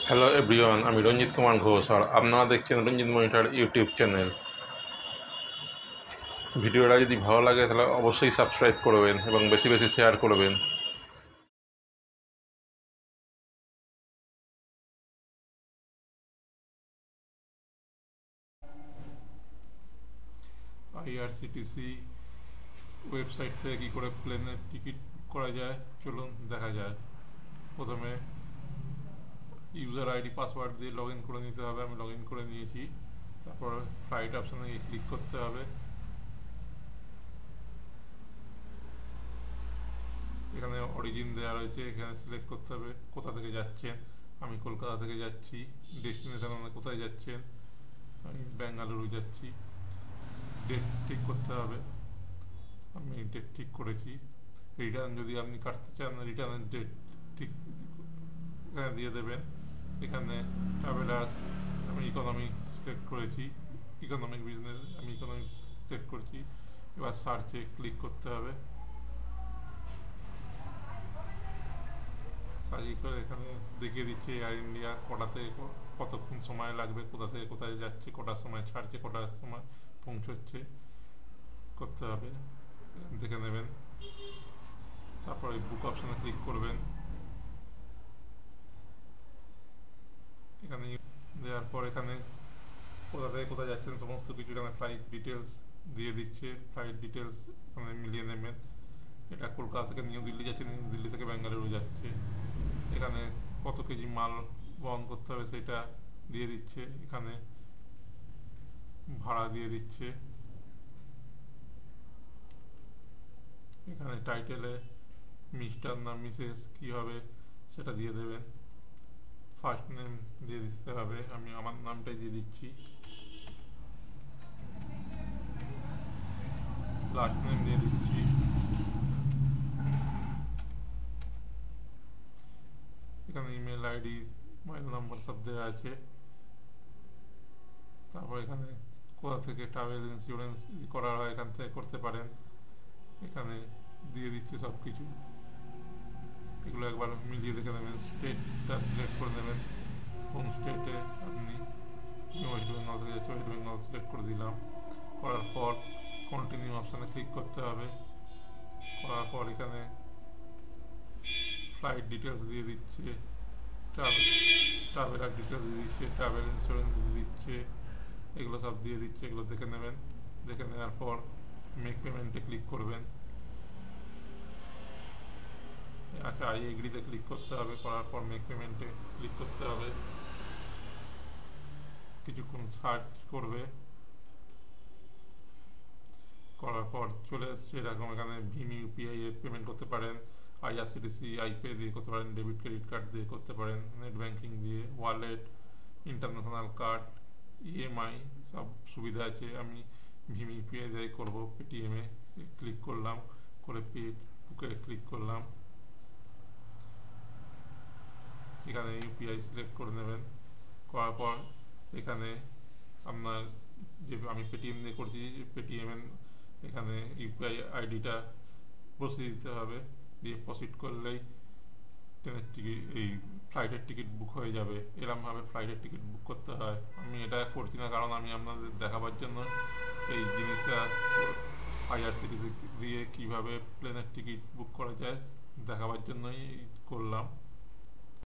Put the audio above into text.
Hello everyone, আমি রঞ্জিত কুমার ঘোষ আর আপনারা দেখছেন রঞ্জিত মনিটর ইউটিউব চ্যানেল। ভিডিওটা যদি ভালো লাগে তাহলে অবশ্যই সাবস্ক্রাইব করবেন এবং বেশি বেশি শেয়ার করবেন। আইআরসিটিসি ওয়েবসাইট থেকে কী করে প্লেনের টিকিট করা যায় চলুন দেখা যায়। প্রথমে ইউজার আইডি পাসওয়ার্ড দিয়ে লগ ইন করে নিতে হবে। আমি লগ ইন করে নিয়েছি। তারপর ফ্লাইট অপশানে গিয়ে ক্লিক করতে হবে। এখানে অরিজিন দেওয়া রয়েছে, এখানে সিলেক্ট করতে হবে কোথা থেকে যাচ্ছেন। আমি কলকাতা থেকে যাচ্ছি। ডেস্টিনেশন কোথায় যাচ্ছেন, আমি বেঙ্গালুরু যাচ্ছি। ডেট ঠিক করতে হবে, আমি ডেট ঠিক করেছি। রিটার্ন যদি আপনি কাটতে চান, রিটার্নের ডেট ঠিক এখানে দিয়ে দেবেন। এখানে ট্রাভেলার্স আমি ইকোনমিক সিলেক্ট করেছি, ইকোনমিক বিজনেস আমি ইকোনমিক সিলেক্ট করছি। এবার সার্চে ক্লিক করতে হবে। সার্চ করে এখানে দেখিয়ে দিচ্ছে এয়ার ইন্ডিয়া কটাতে কতক্ষণ সময় লাগবে, কোথা থেকে কোথায় যাচ্ছে, কটার সময় ছাড়ছে, কটার সময় পৌঁছচ্ছে করতে হবে। দেখে নেবেন। তারপরে বুক অপশানে ক্লিক করবেন। এখানে দেওয়ার পর এখানে কোথা থেকে কোথায় যাচ্ছেন সমস্ত কিছু এখানে ফ্লাইট ডিটেলস দিয়ে দিচ্ছে। ফ্লাইট ডিটেলস এখানে মিলিয়ে নেবেন। এটা কলকাতা থেকে নিউ দিল্লি যাচ্ছে, নিউ দিল্লি থেকে বেঙ্গালুরু যাচ্ছে। এখানে কত কেজি মাল বহন করতে হবে সেটা দিয়ে দিচ্ছে। এখানে ভাড়া দিয়ে দিচ্ছে। এখানে টাইটেলে মিস্টার না মিসেস কী হবে সেটা দিয়ে দেবেন। ফার্স্ট নেম দিয়ে দিতে হবে, আমি আমার নামটাই দিয়ে দিচ্ছি। লাস্ট নেম দিয়ে দিচ্ছি। এখানে ইমেল আইডি, মোবাইল নাম্বার সব দেওয়া আছে। তারপর এখানে কোথা থেকে ট্রাভেল ইন্স্যুরেন্স করা হয় এখান থেকে করতে পারেন। এখানে দিয়ে দিচ্ছে সব কিছু। এগুলো একবার মিলিয়ে দেখে নেবেন। স্টেটটা সিলেক্ট করে নেবেন, কোন স্টেটে আপনি ওয়েস্ট বেঙ্গল থেকে যাচ্ছে, ওয়েস্ট বেঙ্গল সিলেক্ট করে দিলাম। করার পর কন্টিনিউ অপশানে ক্লিক করতে হবে। করার পর এখানে ফ্লাইট ডিটেলস দিয়ে দিচ্ছে, ট্রাভেলার ডিটেলস দিয়ে দিচ্ছে, ট্রাভেল ইন্স্যুরেন্স দিয়ে দিচ্ছে, এগুলো সব দিয়ে দিচ্ছে। এগুলো দেখে নেবেন। দেখে নেওয়ার পর মেক পেমেন্টে ক্লিক করবেন। আচ্ছা, আই এগ্রিতে ক্লিক করতে হবে। করার পর মেক পেমেন্টে ক্লিক করতে হবে। কিছুক্ষণ সার্চ করবে। করার পর চলে এসছে এরকম। এখানে ভীম ইউপিআই এর পেমেন্ট করতে পারেন, আইআরসিটিসি আইপে দিয়ে করতে পারেন, ডেবিট ক্রেডিট কার্ড দিয়ে করতে পারেন, নেট ব্যাঙ্কিং দিয়ে, ওয়ালেট, ইন্টারন্যাশনাল কার্ড, ইএমআই সব সুবিধা আছে। আমি ভীম ইউপিআই দিয়ে করবো। পেটিএমে ক্লিক করলাম, করে পে বুকে ক্লিক করলাম। এখানে ইউপিআই সিলেক্ট করে নেবেন। করার পর এখানে আপনার যে আমি পেটিএম দিয়ে করছি, পেটিএম এখানে ইউপিআই আইডিটা বসিয়ে দিতে হবে। দিয়ে প্রসিড করলেই ট্রেনের টিকিট, এই ফ্লাইটের টিকিট বুক হয়ে যাবে। এরমভাবে ফ্লাইটের টিকিট বুক করতে হয়। আমি এটা করছি না কারণ আমি আপনাদের দেখাবার জন্য এই জিনিসটা আইআরসিটিসি দিয়ে কিভাবে প্লেনের টিকিট বুক করা যায় দেখাবার জন্যই করলাম।